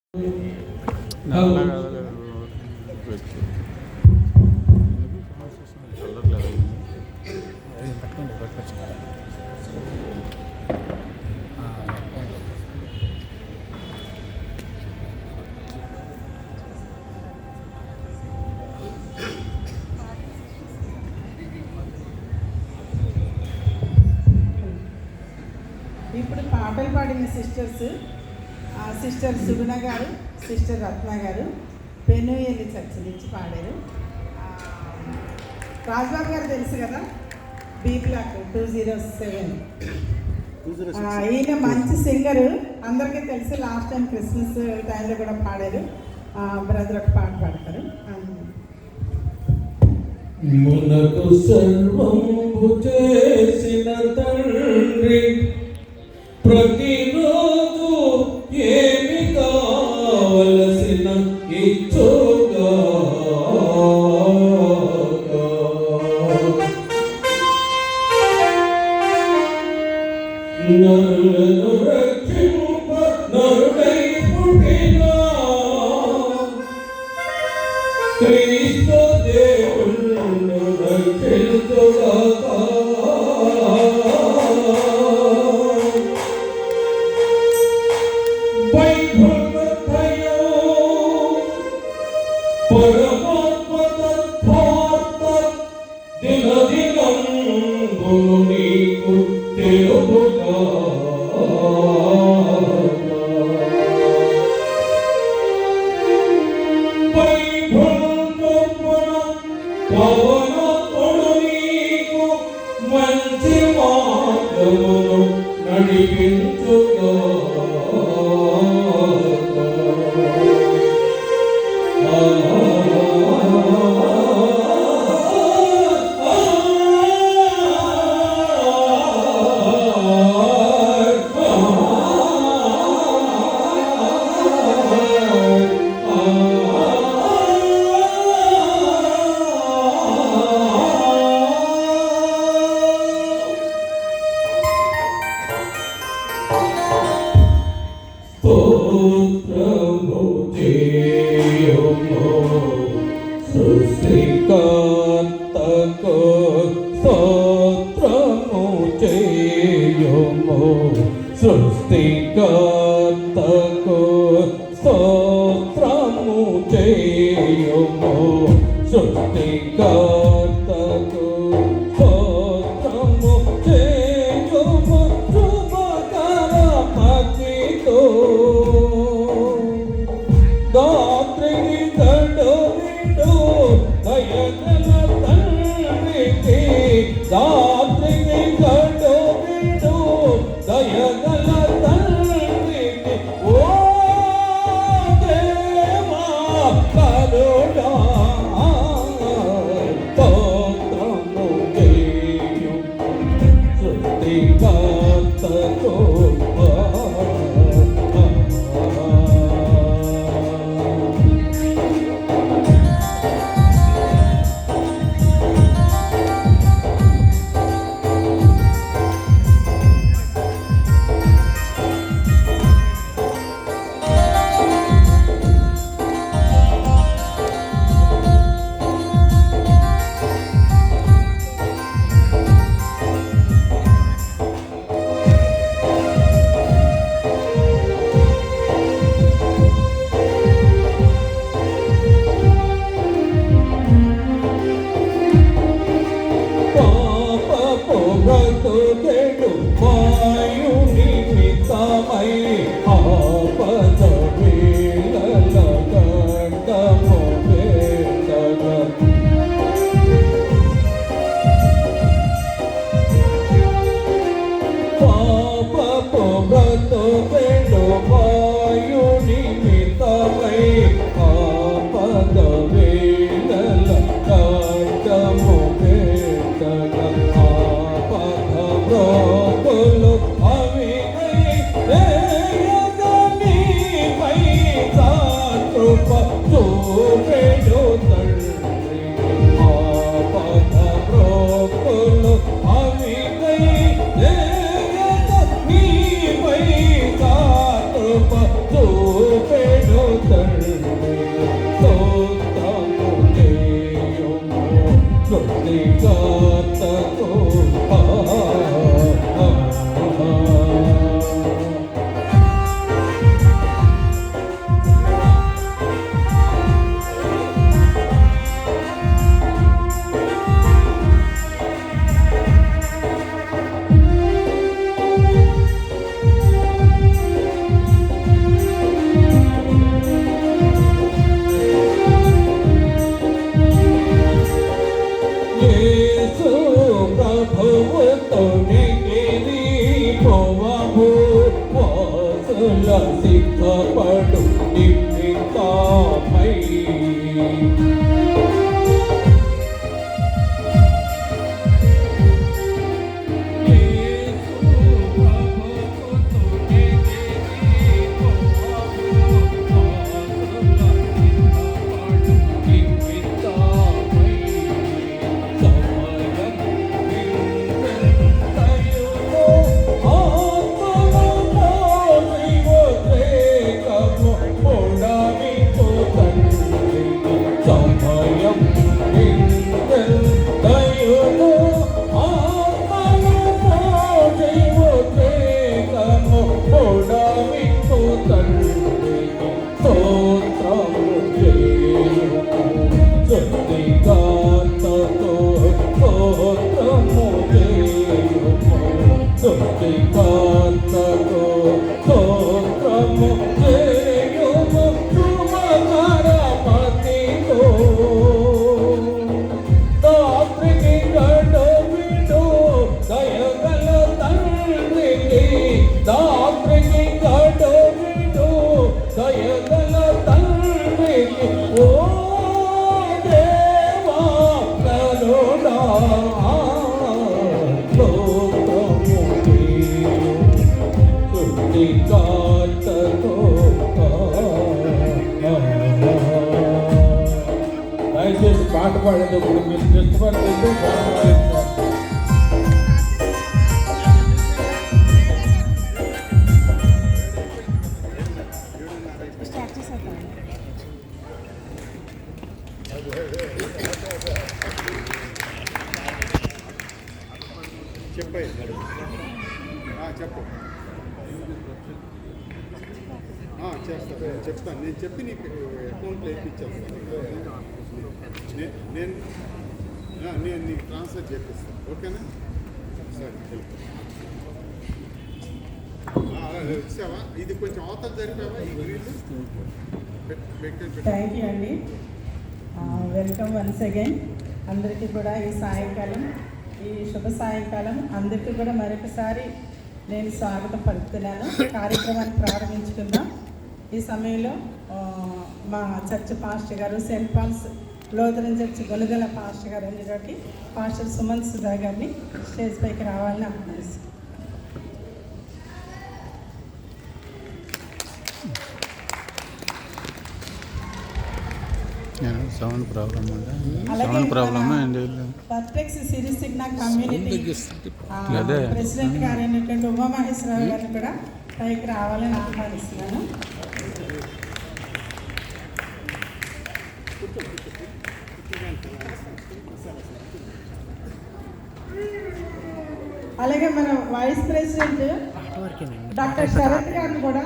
ఇప్పుడు పాటలు పాడిన సిస్టర్ సుగుణ గారు, సిస్టర్ రత్న గారు పెనుయలి చర్చ నుంచి పాడారు. రాజ్బాబు గారు తెలుసు కదా, బీ బ్లాక్ 207. ఈయన మంచి సింగరు, అందరికీ తెలిసి లాస్ట్ టైం క్రిస్మస్ టైంలో కూడా పాడారు. బ్రదర్ ఒక పాట పాడతారు. మనకు సర్వము చేసిన తండ్రి ప్రతిరోజు ఏమి కావలసిన ఇచ్చుగా నరులను రక్షింప నరుడై పుట్టిన క్రీస్తు దేవుణ్ణి రక్షించుగా నీకు తెలుగుగా పవనముడు నీకు మంచి మార్గమును నడిపించుగా సృష్టికర్తకు స్తోత్రము చేయుము, సృష్టికర్తకు స్తోత్రము చేయుము, సృష్టికర్తకు స్తోత్రము చేయుము, శుభకర భక్తితో దాత్రికి గడు విడు దయగల తండ్రికి, దాత్రికి గడు విడు దయగల తండ్రికి, ఓ దేవా కరుణా సిద్ధపడు నిమిత్తమై దయచేసి పాట పాడేటప్పుడు మీరు దృష్టిపరిచేసి చెప్పు చేస్తాను చెప్తాను నేను చెప్పి నీకు అకౌంట్లో ఎక్కిచ్చేస్తాను నేను నీకు ట్రాన్స్ఫర్ చేపిస్తాను ఓకేనా సరే వచ్చావా ఇది కొంచెం అవతల జరిపావా ఈ గ్రీన్ థ్యాంక్ యూ అండి. Welcome once again. అందరికీ కూడా ఈ సాయంకాలం, ఈ శుభ సాయంకాలం అందరికీ కూడా మరొకసారి నేను స్వాగతం పలుకుతున్నాను. కార్యక్రమాన్ని ప్రారంభించుకుందాం. ఈ సమయంలో మా చర్చ్ పాస్టర్ గారు, సెయింట్ పాల్స్ లోతరన్ చర్చ్ గొలుగల పాస్టర్ గారు అనేటువంటి పాస్టర్ సుమన్ సుధా గారిని స్టేజ్ పైకి రావాలని ఆహ్వానిస్తున్నాను. సౌండ్ ప్రాబ్లమ్ అండి. పర్ఫెక్స్ సిరిసిగ్నా కమ్యూనిటీ ప్రెసిడెంట్ గారు అయినటువంటి ఉమామహేశ్వరరావు గారిని కూడా పైకి రావాలని ఆహ్వానిస్తున్నాను. అలాగే మన వైస్ ప్రెసిడెంట్ డాక్టర్ శరత్ గారిని కూడా